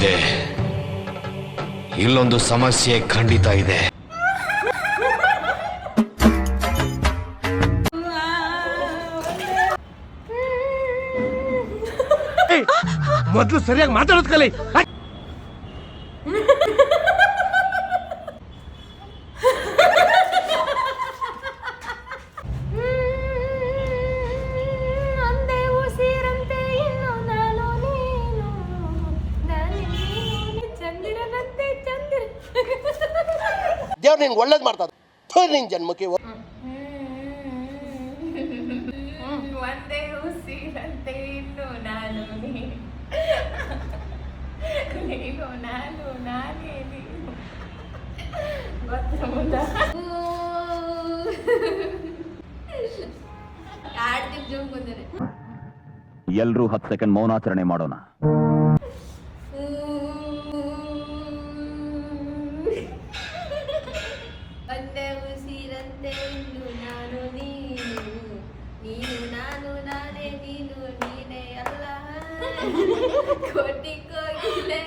ಜೊತೆಗೆ ಇಲ್ಲೊಂದು ಸಮಸ್ಯೆ ಖಂಡಿತ ಇದೆ. ಮೊದಲು ಸರಿಯಾಗಿ ಮಾತಾಡೋದ್ ಕಲಿ. ದೇವ್ರು ನಿನ್ಗೆ ಒಳ್ಳೇದು ಮಾಡ್ತಾರೆ. ನಿನ್ ಜನ್ಮಕ್ಕೆ ಒಂದೇ ಉಸಿರಂತೆ ಇನ್ನು ನಾನು ನೀನು ನಾನು ನಾನೇ ನೀನು ಆಡ್ತಿಗೆ ಜೋಗ್ ಬಂದರೆ ಎಲ್ರೂ 10 ಸೆಕೆಂಡ್ ಮೌನಾಚರಣೆ ಮಾಡೋಣ. ಒಂದೇ ಉಸಿರಂತೆ ಇನ್ನು ನಾನು ನೀನು ನೀನು ನಾನು ನಾನೇ ನೀನು ನೀನೇ ಅಲ್ಲ ಕೋಟಿ ಕೋಗಿಲೆ